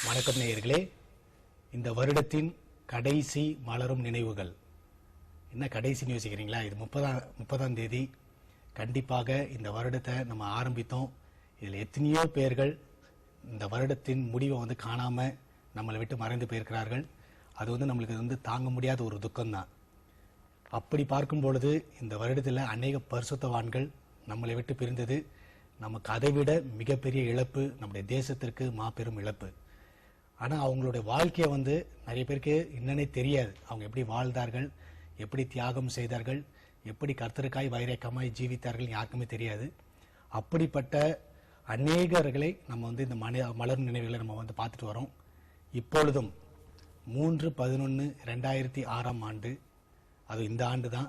வணக்கம் நேயர்களே. இந்த வருடத்தின் கடைசி மலரும் நினைவுகள். என்ன கடைசின்னு யோசிக்கிறீங்களா? இது 30ஆம் தேதி. கண்டிப்பாக இந்த வருடத்தை நம்ம ஆரம்பித்தோம். இதில் எத்தனையோ பேர்கள் இந்த வருடத்தின் முடிவை காணாம நம்மளை விட்டு மறைந்து போயிருக்கிறார்கள். அது நம்மளுக்கு தாங்க முடியாத ஒரு துக்கம்தான். அப்படி பார்க்கும் பொழுது இந்த வருடத்தில் அநேக பரிசுத்தவான்கள் நம்மளை விட்டு பிரிந்தது நமக்கு அதைவிட மிகப்பெரிய இழப்பு, நம்முடைய தேசத்திற்கு மாபெரும் இழப்பு. ஆனால் அவங்களுடைய வாழ்க்கையை நிறைய பேருக்கு என்னன்னே தெரியாது. அவங்க எப்படி வாழ்ந்தார்கள், எப்படி தியாகம் செய்தார்கள், எப்படி கர்த்தருக்காய் வைரக்கமாய் ஜீவித்தார்கள் யாருக்குமே தெரியாது. அப்படிப்பட்ட அநேகர்களை நம்ம இந்த மலரும் நினைவுகளை நம்ம பார்த்துட்டு வரோம். இப்பொழுதும் 3/11/2006 ஆண்டு, அது இந்த ஆண்டு தான்,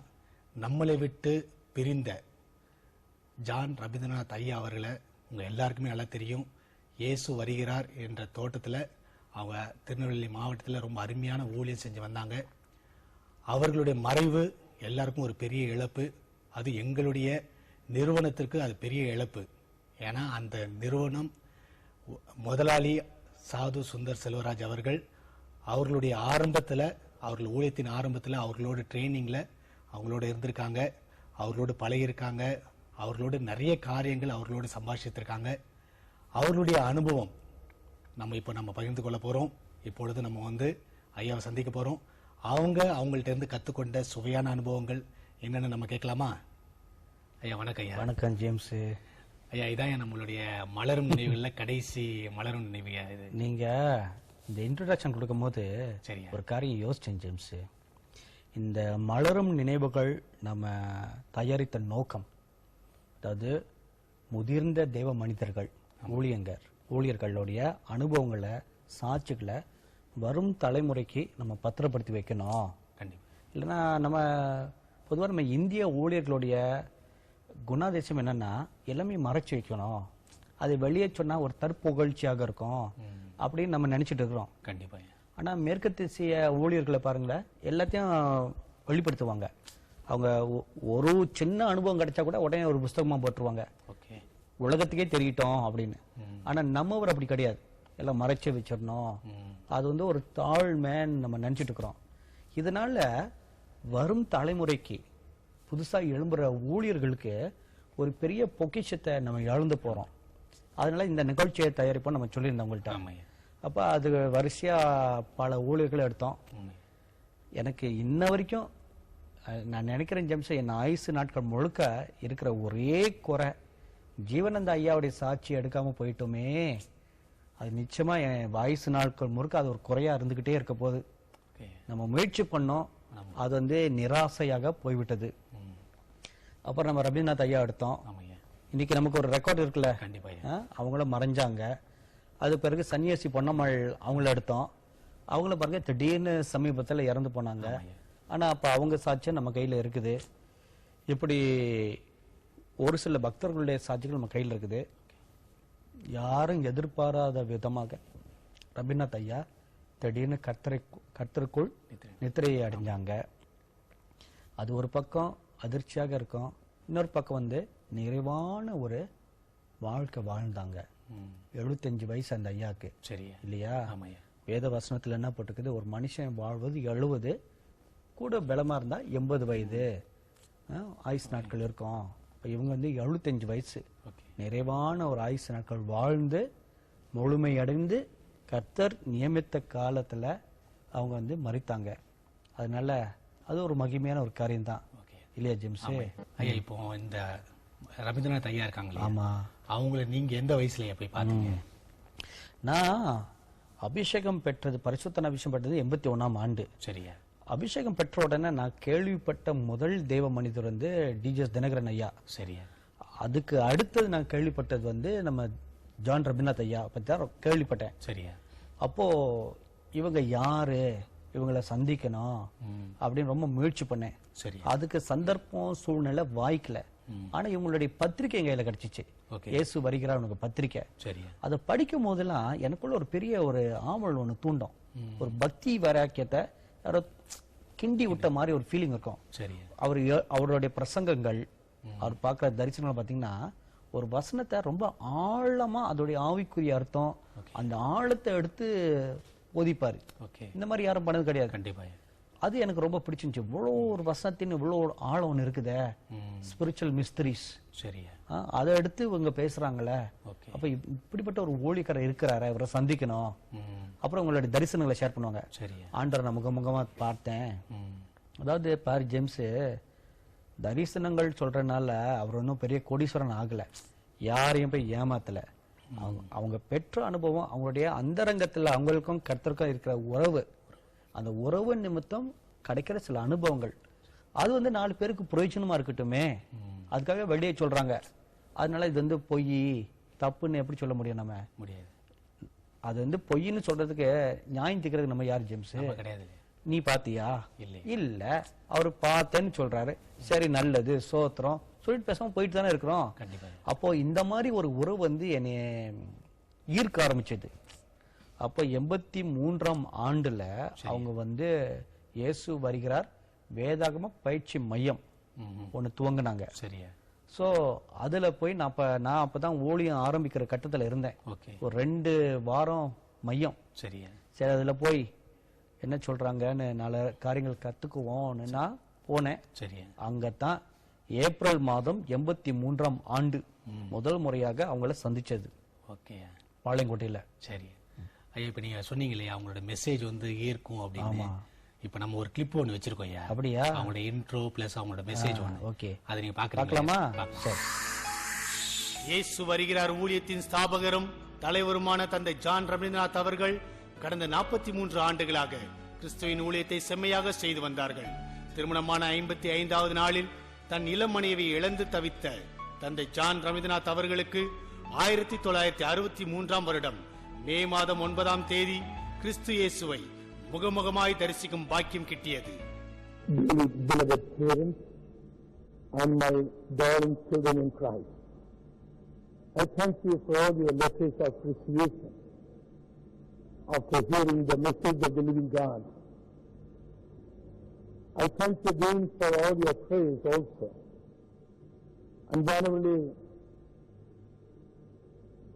நம்மளை விட்டு பிரிந்த ஜான் ரவீந்திரநாத் ஐயா அவர்களை உங்கள் எல்லாருக்குமே நல்லா தெரியும். இயேசு வருகிறார் என்ற தோட்டத்தில் அவங்க திருநெல்வேலி மாவட்டத்தில் ரொம்ப அருமையான ஊழியம் செஞ்சு வந்தாங்க. அவர்களுடைய மறைவு எல்லாருக்கும் ஒரு பெரிய இழப்பு. அது எங்களுடைய நிறுவனத்திற்கு அது பெரிய இழப்பு. ஏன்னா அந்த நிறுவனம் முதலாளி சாது சுந்தர் செல்வராஜ் அவர்கள் அவர்களுடைய ஆரம்பத்தில், அவர்கள் ஊழியத்தின் ஆரம்பத்தில் அவர்களோட ட்ரைனிங்கில் அவங்களோட இருந்திருக்காங்க, அவர்களோடு பழகியிருக்காங்க, அவர்களோடு நிறைய காரியங்கள் அவர்களோடு சம்பாஷித்திருக்காங்க. அவர்களுடைய அனுபவம் நம்ம பகிர்ந்து கொள்ள போகிறோம். இப்பொழுது நம்ம ஐயாவை சந்திக்க போகிறோம். அவங்கள்ட்ட இருந்து கற்றுக்கொண்ட சுவையான அனுபவங்கள் என்னென்னு நம்ம கேட்கலாமா? ஐயா வணக்கம். ஐயா வணக்கம் ஜேம்ஸ். ஐயா இதான் நம்மளுடைய மலரும் நினைவுகளில் கடைசி மலரும் நினைவு. இது நீங்கள் இந்த இன்ட்ரோடக்ஷன் கொடுக்கும் போது சரி ஒரு காரியம் யோசிச்சேன் ஜேம்ஸ். இந்த மலரும் நினைவுகள் நம்ம தயாரித்த நோக்கம், அதாவது முதிர்ந்த தேவ மனிதர்கள் ஊழியர்களுடைய அனுபவங்களை, சாட்சிகளை வரும் தலைமுறைக்கு நம்ம பத்திரப்படுத்தி வைக்கணும். இல்லைன்னா பொதுவாக இந்திய ஊழியர்களுடைய குணாதிசயம் என்னன்னா எல்லாமே மறைச்சு வைக்கணும், அது வெளியே சொன்னா ஒரு தற்புகழ்ச்சியாக இருக்கும் அப்படின்னு நம்ம நினைச்சிட்டு இருக்கிறோம். கண்டிப்பா. ஆனா மேற்கத்திய ஊழியர்களை பாருங்களேன், எல்லாத்தையும் வெளிப்படுத்துவாங்க. அவங்க ஒரு சின்ன அனுபவம் கிடைச்சா கூட உடனே ஒரு புஸ்தகமா போட்டுருவாங்க, உலகத்துக்கே தெரியட்டும் அப்படின்னு. ஆனா நம்மவர் அப்படி கிடையாது, எல்லாம் மறைச்சு வச்சிடணும். அது ஒரு தாழ்மைன்னு நம்ம நினைச்சிட்டு இருக்கிறோம். இதனால வரும் தலைமுறைக்கு புதுசா எழும்புற ஊழியர்களுக்கு ஒரு பெரிய பொக்கிஷத்தை நம்ம இழந்து போறோம். அதனால இந்த நிகழ்ச்சியை தயாரிப்போம் நம்ம சொல்லியிருந்தோம் உங்கள்கிட்ட. அப்ப அது வரிசையா பல ஊழியர்களை எடுத்தோம். எனக்கு இன்ன வரைக்கும் நான் நினைக்கிறேன் ஜேம்ஸ், என் ஆயுசு நாட்கள் முழுக்க இருக்கிற ஒரே குறை, ஜீவனந்த ஐயாவுடைய சாட்சி எடுக்காம போயிட்டோமே. அது நிச்சயமா என் ஆயுசு நாட்கள் முழுக்க அது ஒரு குறையா இருந்துகிட்டே இருக்க போகுது. நம்ம முயற்சி பண்ணோம், அது நிராசையாக போய்விட்டது. அப்புறம் நம்ம ரவீந்திரநாத் ஐயா எடுத்தோம். இன்னைக்கு நமக்கு ஒரு ரெக்கார்டு இருக்குல்ல, அவங்களும் மறைஞ்சாங்க. அது பிறகு சன்னியாசி பொன்னம்மாள் அவங்கள எடுத்தோம். அவங்கள பாருங்க திடீர்னு சமீபத்தில் இறந்து போனாங்க. ஆனா அப்ப அவங்க சாட்சியம் நம்ம கையில இருக்குது. இப்படி ஒரு சில பக்தர்களுடைய சாட்சிகள் நம்ம கையில் இருக்குது. யாரும் எதிர்பாராத விதமாக ரவீந்திரநாத் ஐயா திடீர்னு கர்த்தருக்குள் நித்திரையை அடைஞ்சாங்க. அது ஒரு பக்கம் அதிர்ச்சியாக இருக்கும், இன்னொரு பக்கம் நிறைவான ஒரு வாழ்க்கை வாழ்ந்தாங்க. 75 வயசு அந்த ஐயாக்கு. சரி இல்லையா? வேத வசனத்துல என்ன போட்டுக்குது, ஒரு மனுஷன் வாழ்வது 70, கூட பலமா இருந்தா 80 வயது ஆயுசு நாட்கள் இருக்கும். இவங்க 75 வயசு நிறைவான ஒரு ஆயுசு நாட்கள் வாழ்ந்து முழுமையடைந்து கர்த்தர் நியமித்த காலத்துல அவங்க மரித்தாங்க. அதனால அது ஒரு மகிமையான ஒரு காரியம் தான் இல்லையா ஜேம்ஸ்? ஐயா இப்போ இந்த ரவீந்திரநாத் ஐயா இருக்காங்களா? ஆமா. அவங்கள நீங்க எந்த வயசுல போய் பாத்தீங்க? நான் அபிஷேகம் பெற்றது, பரிசுத்தன அபிஷேகம் பெற்றது 81ஆம் ஆண்டு. சரியா? அபிஷேகம் பெற்ற உடனே நான் கேள்விப்பட்ட முதல் தேவ மனிதர் டிஜிஎஸ் தினகரன் ஐயா. சரியா? அதுக்கு அடுத்தது நான் கேள்விப்பட்டது நம்ம ஜான் ரவீந்திரநாத் ஐயா பத்தி தான் கேள்விப்பட்டேன். சரியா? அப்போ இவங்க யாரு, இவங்களை சந்திக்கணும் அப்படின்னு ரொம்ப முயற்சி பண்ணேன். சரி. அதுக்கு சந்தர்ப்பம் சூழ்நிலை வாய்க்கல. ஆனா இவங்களுடைய பத்திரிகை என் கையில கிடைச்சிச்சு, இயேசு வருகிறார் உனக்கு பத்திரிக்கை. அதை படிக்கும் போதெல்லாம் எனக்குள்ள ஒரு பெரிய ஒரு ஆவல் ஒண்ணு தூண்டும். ஒரு பக்தி வைராக்கியத்தை யாரோ கிண்டி விட்ட மாதிரி ஒரு ஃபீலிங் இருக்கும். அவருடைய பிரசங்கங்கள், அவர் பார்க்குற தரிசனங்கள் பார்த்தீங்கன்னா ஒரு வசனத்தை ரொம்ப ஆழமா அதோடைய ஆவிக்குரிய அர்த்தம் அந்த ஆழத்தை எடுத்து போதிப்பாரு. இந்த மாதிரி யாரும் பண்ணது கிடையாது. கண்டிப்பா அது எனக்கு ரொம்ப பிடிச்சிருந்துச்சு. இவ்வளோ ஒரு வசனத்தின் இவ்வளோ ஒரு ஆழம் ஒன்று இருக்குதே, ஸ்பிரிச்சுவல் மிஸ்திரிஸ். சரியா அதை எடுத்து இவங்க பேசுறாங்களே, அப்ப இப்படிப்பட்ட ஒரு ஊழியக்காரர் இருக்கிறாரு, இவரை சந்திக்கணும். அப்புறம் உங்களுடைய தரிசனங்களை ஷேர் பண்ணுவாங்க. ஆண்டவர் நான் முகமுகமா பார்த்தேன். அதாவது பார் ஜேம்ஸ், தரிசனங்கள் சொல்றதுனால அவர் ஒன்றும் பெரிய கோடீஸ்வரன் ஆகல, யாரையும் போய் ஏமாத்தல. அவங்க பெற்ற அனுபவம், அவங்களுடைய அந்தரங்கத்துல அவங்களுக்கும் கர்த்தருக்கும் இருக்கிற உறவு, அந்த உறவு நிமித்தம் கிடைக்கிற சில அனுபவங்கள், அது வந்து 4 பேருக்கு பிரயோஜனமா இருக்கட்டுமே, அதுக்காக வெளியே சொல்றாங்க. அதனால இது வந்து பொய் தப்புன்னு எப்படி சொல்ல முடியும்? நம்ம முடியாது. அது வந்து பொய்ன்னு சொல்றதுக்கு நியாயம் தீர்க்கிறதுக்கு நம்ம யார் ஜேம்ஸ்? கிடையாது. நீ பாத்தியா? இல்ல, அவரு பார்த்தேன்னு சொல்றாரு, சரி நல்லது சோத்திரம் சொல்லிட்டு பேசாம போயிட்டு தானே இருக்கிறோம். அப்போ இந்த மாதிரி ஒரு உறவு வந்து என்னை ஈர்க்க ஆரம்பிச்சது. அப்போ 83ஆம் ஆண்டுல அவங்க வந்து இயேசு வருகிறார் வேதாகம பயிற்சி மையம் ஒண்ணு துவங்கினாங்க. சரியா. சோ அதுல போய் நான் அப்பதான் ஊழியம் ஆரம்பிக்கிற கட்டத்துல இருந்தேன். ஒரு 2 வாரம் மையம். சரியா. சரி, அதுல போய் என்ன சொல்றாங்கன்னு 4 காரியங்கள் கத்துக்குவோம்னு நான் போனேன். சரியா. அங்கத்தான் ஏப்ரல் மாதம் 83ஆம் ஆண்டு முதல் முறையாக அவங்கள சந்திச்சது. பாளையங்கோட்டையில. சரி ஐயா, இப்ப நீங்க சொன்னீங்க இல்லையா அவங்களோட மெசேஜ் வந்து ஈர்க்கும் அப்படின்னு. இப்ப நம்ம ஒரு கிளிப் ஒன்று வச்சிருக்கோம் ஐயா. அப்படியா? அவங்களோட இன்ட்ரோ பிளஸ் அவங்களோட மெசேஜ் ஒன்று. ஓகே, அதை நீங்க பார்க்கலாமா? சரி. இயேசு வருகிறார் ஊழியத்தின் ஸ்தாபகரும் தலைவருமான தந்தை ஜான் ரவீந்திரநாத் அவர்கள் கடந்த 43 ஆண்டுகளாக கிறிஸ்துவின் ஊழியத்தை செம்மையாக செய்து வந்தார்கள். திருமணமான 55வது நாளில் தன் இளம் மனைவியை இழந்து தவித்த தந்தை ஜான் ரவீந்திரநாத் அவர்களுக்கு 1963ஆம் வருடம் மே மாதம் 9ஆம் தேதி கிறிஸ்து இயேசுவை முகமுகமாய் தரிசிக்கும் பாக்கியம் கிட்டியது. Beloved parents and my darling children in Christ, I thank you for all your letters of appreciation after hearing the message of the living God. I thank you again for all your prayers also. அன்பானவர்களே,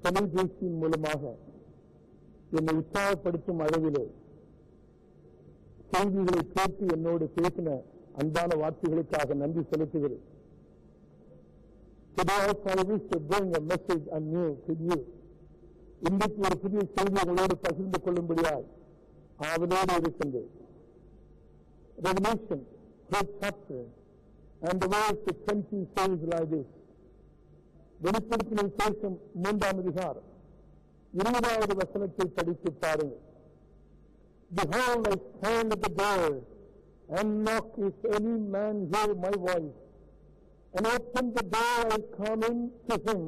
தொலைபேசியின் மூலமாக என்னை உற்சாகப்படுத்தும் அளவிலே செய்திகளை கேட்டு என்னோடு பேசின அன்பான வார்த்தைகளுக்காக நன்றி செலுத்துகிறேன். Today also I wish to bring a message anew to you. இன்றைக்கு ஒரு புதிய செய்தி உங்களோடு பகிர்ந்து கொள்ளும்படியாய் ஆவலோடு இருக்கின்றேன். Revelation 8th chapter and the verse 20 says like this. வெளிப்படுத்தின விசேஷம் 3ஆம் அதிகாரம் 20வது வசனத்தை படித்து பாருங்கள். Behold, I stand at the door and knock. If any man hear my voice and open the door, I come in to him